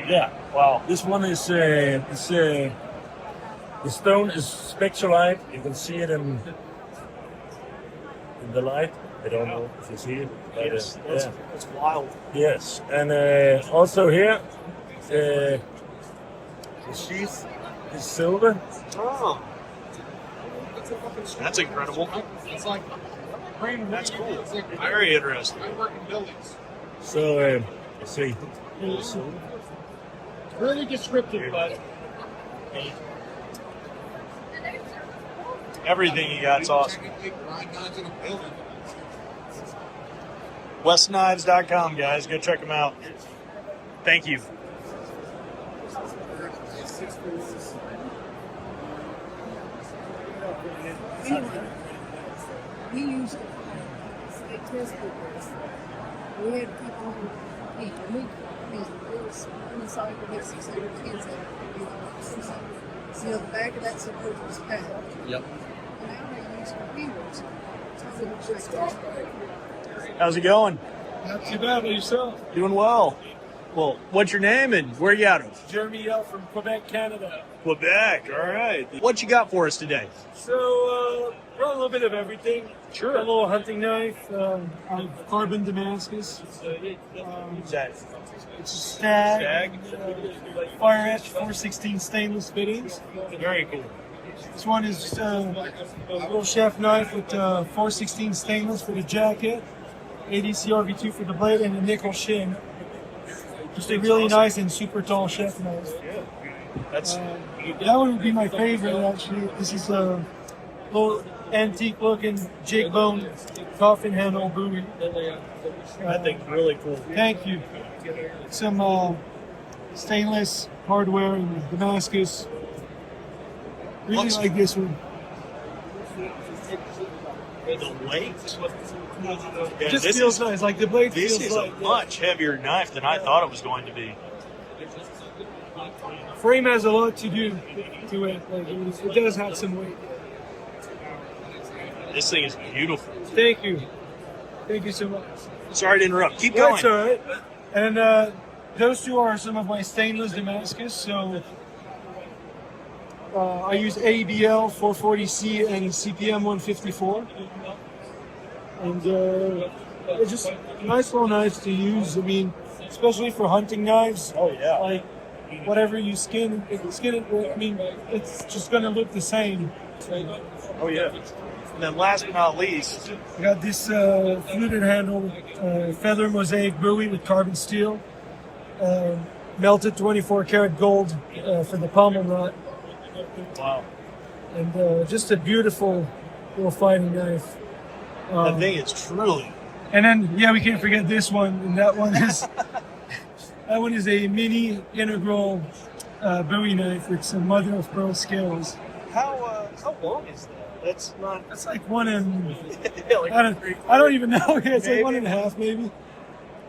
Speaker 9: Yeah. Wow. This one is the stone is spectralite. You can see it in the light. I don't know if you see it. But,
Speaker 1: Yes,
Speaker 9: yeah.
Speaker 1: that's wild.
Speaker 9: Yes, and also here, the sheath is silver.
Speaker 1: Oh. That's incredible.
Speaker 4: It's like
Speaker 1: That's cool. Very interesting.
Speaker 4: I work in buildings.
Speaker 9: So, let's see.
Speaker 4: Really descriptive, but
Speaker 1: Everything you got's awesome.
Speaker 4: technically grind knives in a building.
Speaker 1: WestKnives.com, guys. Go check them out. Thank you.
Speaker 5: We used to take test papers. We had people who compete. And it was on the side we had 600 kids that you know, see on the back of that support was fat.
Speaker 6: Yep.
Speaker 5: And now they use computers. So it looks like that.
Speaker 1: How's it going?
Speaker 4: Not too bad with yourself.
Speaker 1: Doing well. Well, what's your name and where you out of?
Speaker 4: Jeremy out from Quebec, Canada.
Speaker 1: Quebec. All right. What you got for us today?
Speaker 4: So, brought a little bit of everything.
Speaker 1: Sure.
Speaker 4: A little hunting knife, of carbon Damascus.
Speaker 1: That
Speaker 4: It's a stag.
Speaker 1: Stag.
Speaker 4: Fire etch 416 stainless fittings.
Speaker 1: Very cool.
Speaker 4: This one is just a little chef knife with 416 stainless for the jacket, ADC RV2 for the blade, and a nickel shin. Just a really nice and super tall chef knife.
Speaker 1: That's
Speaker 4: That one would be my favorite, actually. This is a little antique looking jig bone coffin handle bowie.
Speaker 1: that thing's really cool.
Speaker 4: Thank you. Some stainless hardware in Damascus. Really
Speaker 1: Looks-
Speaker 4: like this one.
Speaker 1: The weight. Yeah,
Speaker 4: Just
Speaker 1: this
Speaker 4: feels
Speaker 1: is,
Speaker 4: nice. Like the blade
Speaker 1: this
Speaker 4: feels
Speaker 1: is
Speaker 4: like
Speaker 1: a much heavier knife than I thought it was going to be.
Speaker 4: Frame has a lot to do to it. Like it does have some weight.
Speaker 1: This thing is beautiful.
Speaker 4: Thank you. Thank you so much.
Speaker 1: Sorry to interrupt. Keep going.
Speaker 4: That's all right. And those two are some of my stainless Damascus. So I use ABL 440C and CPM 154. And they're just nice little knives to use. I mean, especially for hunting knives.
Speaker 1: Oh yeah.
Speaker 4: Like whatever you skin it. I mean, it's just gonna look the same.
Speaker 1: Oh yeah. And then last but not least,
Speaker 4: I got this fluted handle feather mosaic bowie with carbon steel, melted 24 karat gold for the pommel nut,
Speaker 1: wow,
Speaker 4: and just a beautiful little fighting knife.
Speaker 1: that thing is truly.
Speaker 4: And then yeah, we can't forget this one, and that one is a mini integral bowie knife with some mother of pearl scales.
Speaker 1: How long is that? That's not.
Speaker 4: That's like one and
Speaker 1: like
Speaker 4: I don't even know. Yeah, it's like 1.5 maybe.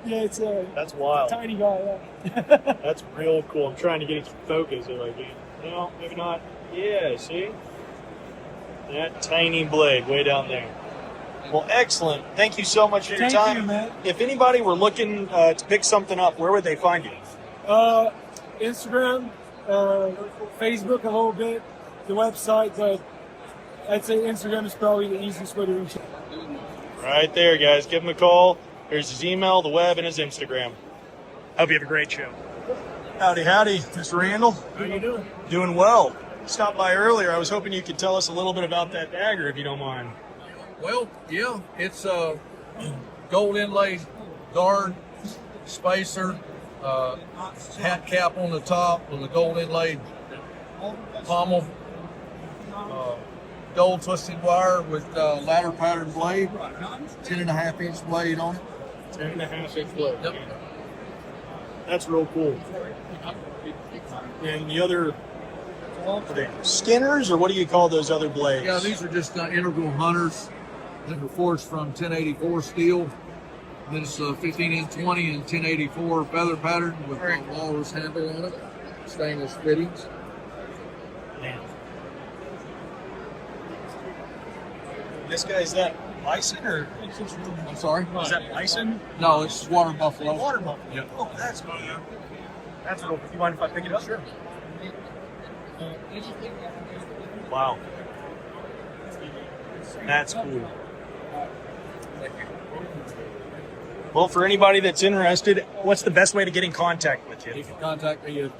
Speaker 4: Yeah, it's a
Speaker 1: That's wild.
Speaker 4: tiny guy. Yeah.
Speaker 1: That's real cool. I'm trying to get it to focus. If I can. No, maybe not. Yeah, see? That tiny blade way down there. Well, excellent. Thank you so much for your
Speaker 4: Thank
Speaker 1: time.
Speaker 4: you, man.
Speaker 1: If anybody were looking to pick something up, where would they find you?
Speaker 4: Instagram, Facebook a little bit, the website, but I'd say Instagram is probably the easiest way to reach out.
Speaker 1: Right there, guys. Give him a call. There's his email, the web, and his Instagram. Hope you have a great show. Howdy, howdy, Mr. Randall.
Speaker 4: How you doing?
Speaker 1: Doing well. Stopped by earlier. I was hoping you could tell us a little bit about that dagger, if you don't mind.
Speaker 6: Well, yeah, it's a gold inlaid guard, spacer, hat cap on the top with a gold inlaid pommel, gold twisted wire with ladder pattern blade, 10.5-inch blade on it.
Speaker 1: 10.5-inch blade.
Speaker 6: Yep.
Speaker 1: That's real cool. And the other, are they skinners, or what do you call those other blades?
Speaker 6: Yeah, these are just integral hunters that were forged from 1084 steel. Then it's 15 and 20 and 1084 feather pattern with walrus handle on it, stainless fittings.
Speaker 1: Man. This guy, is that bison or?
Speaker 6: I'm sorry?
Speaker 1: Is that bison?
Speaker 6: No, it's water buffalo.
Speaker 1: Water buffalo.
Speaker 6: Yep.
Speaker 1: Oh, that's cool. That's real. You mind if I pick it up? Sure. Wow. That's cool. Well, for anybody that's interested, what's the best way to get in contact with you?
Speaker 6: You can contact me at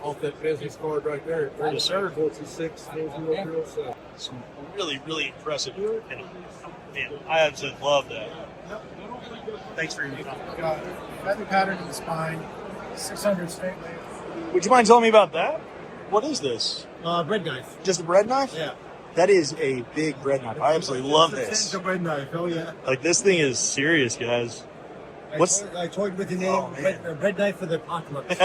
Speaker 6: off that business card right there.
Speaker 1: Yes, sir.
Speaker 6: 426-4007.
Speaker 1: Some really, really impressive. And, man, I absolutely love that. Thanks for your time.
Speaker 3: Got feather pattern in the spine, 600 straight length.
Speaker 1: Would you mind telling me about that? What is this?
Speaker 3: Bread knife.
Speaker 1: Just a bread knife?
Speaker 3: Yeah.
Speaker 1: That is a big bread knife. I absolutely love this.
Speaker 3: It's a bread knife. Oh yeah.
Speaker 1: Like, this thing is serious, guys.
Speaker 3: I toyed with the name bread knife for the apocalypse.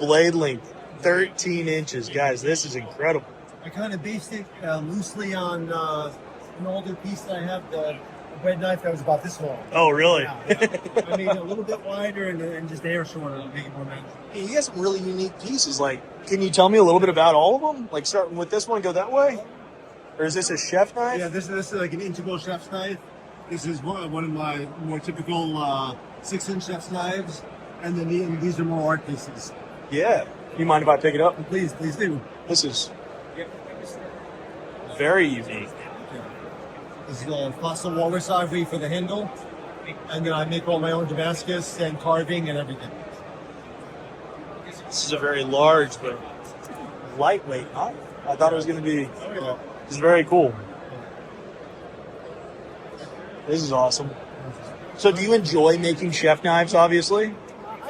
Speaker 1: Blade length, 13 inches. Guys, this is incredible.
Speaker 3: I kind of based it loosely on an older piece that I have, the bread knife that was about this long.
Speaker 1: Oh, really?
Speaker 3: Yeah. I made it a little bit wider and just air shorter to make it more manageable.
Speaker 1: Hey, you got some really unique pieces. Like, can you tell me a little bit about all of them? Like, starting with this one, go that way? Or is this a chef knife?
Speaker 3: Yeah, this is like an integral chef's knife. This is one of my more typical 6-inch chef's knives. And then these are more art pieces.
Speaker 1: Yeah. You mind if I pick it up?
Speaker 3: Please do.
Speaker 1: This is very unique.
Speaker 3: This is a fossil walrus ivory for the handle. And then I make all my own Damascus and carving and everything.
Speaker 1: This is a very large but lightweight knife. I thought it was going to be. This is very cool. This is awesome. So, do you enjoy making chef knives? Obviously,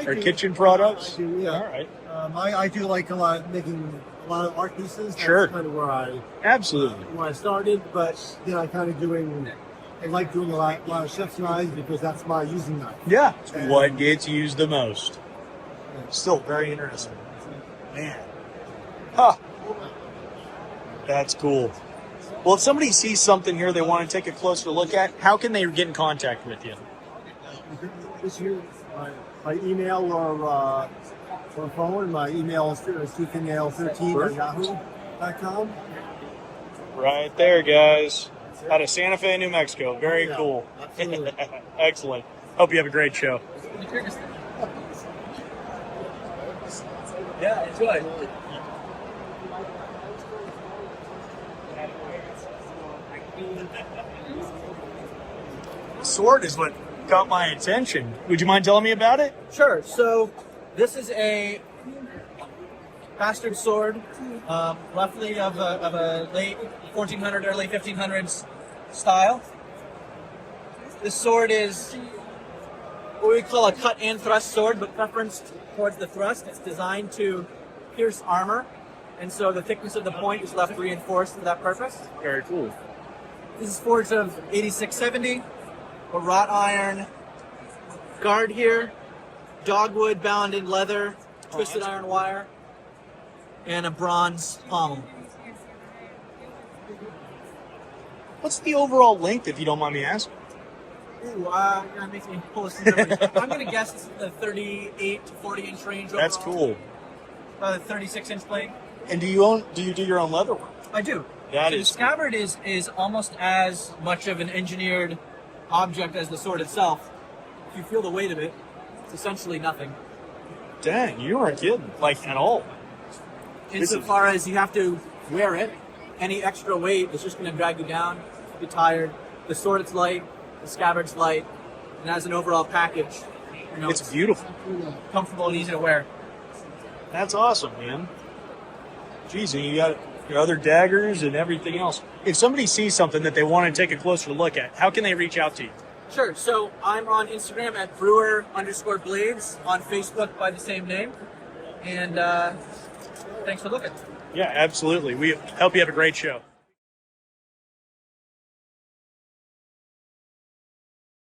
Speaker 1: or kitchen products?
Speaker 3: I do, yeah.
Speaker 1: All right.
Speaker 3: I do like making a lot of art pieces. That's
Speaker 1: Sure.
Speaker 3: kind of where
Speaker 1: Absolutely.
Speaker 3: I started, but then I like doing a lot of chef's knives because that's my using knife.
Speaker 1: Yeah. It's what gets used the most. Still very interesting. Man. Huh. That's cool. Well, if somebody sees something here they want to take a closer look at, how can they get in contact with you?
Speaker 3: This year, by email or phone. My email is stephennail13@yahoo.com.
Speaker 1: Right there, guys. Out of Santa Fe, New Mexico. Very
Speaker 3: Yeah,
Speaker 1: cool.
Speaker 3: absolutely.
Speaker 1: Excellent. Hope you have a great show.
Speaker 6: Yeah, enjoy.
Speaker 1: Sword is what caught my attention. Would you mind telling me about it?
Speaker 7: Sure. So this is a bastard sword, roughly of a late 1400, early 1500s style. This sword is what we call a cut and thrust sword, but preferenced towards the thrust. It's designed to pierce armor, and so the thickness of the point is left reinforced for that purpose.
Speaker 1: Very cool.
Speaker 7: This is forged of 8670, a wrought iron guard here, dogwood bound in leather, twisted iron wire, and a bronze pommel.
Speaker 1: What's the overall length, if you don't mind me asking?
Speaker 7: Ooh, you're gonna make me pull this numbers. I'm gonna guess it's the 38 to 40 inch range.
Speaker 1: That's
Speaker 7: overall.
Speaker 1: cool.
Speaker 7: 36 inch blade.
Speaker 1: And do you do your own leather work?
Speaker 7: I do.
Speaker 1: That
Speaker 7: So
Speaker 1: is
Speaker 7: the scabbard is almost as much of an engineered object as the sword itself. If you feel the weight of it, it's essentially nothing.
Speaker 1: Dang, you weren't kidding, like at all.
Speaker 7: Insofar as you have to wear it, any extra weight is just going to drag you down, get tired. The sword is light, the scabbard's light, and as an overall package, You know,
Speaker 1: It's beautiful.
Speaker 7: comfortable and easy to wear.
Speaker 1: That's awesome, man. Geez, and you got your other daggers and everything else. If somebody sees something that they want to take a closer look at, how can they reach out to you?
Speaker 7: Sure. So I'm on Instagram at brewer_blades, on Facebook by the same name. And thanks for looking.
Speaker 1: Yeah, absolutely. We hope you have a great show.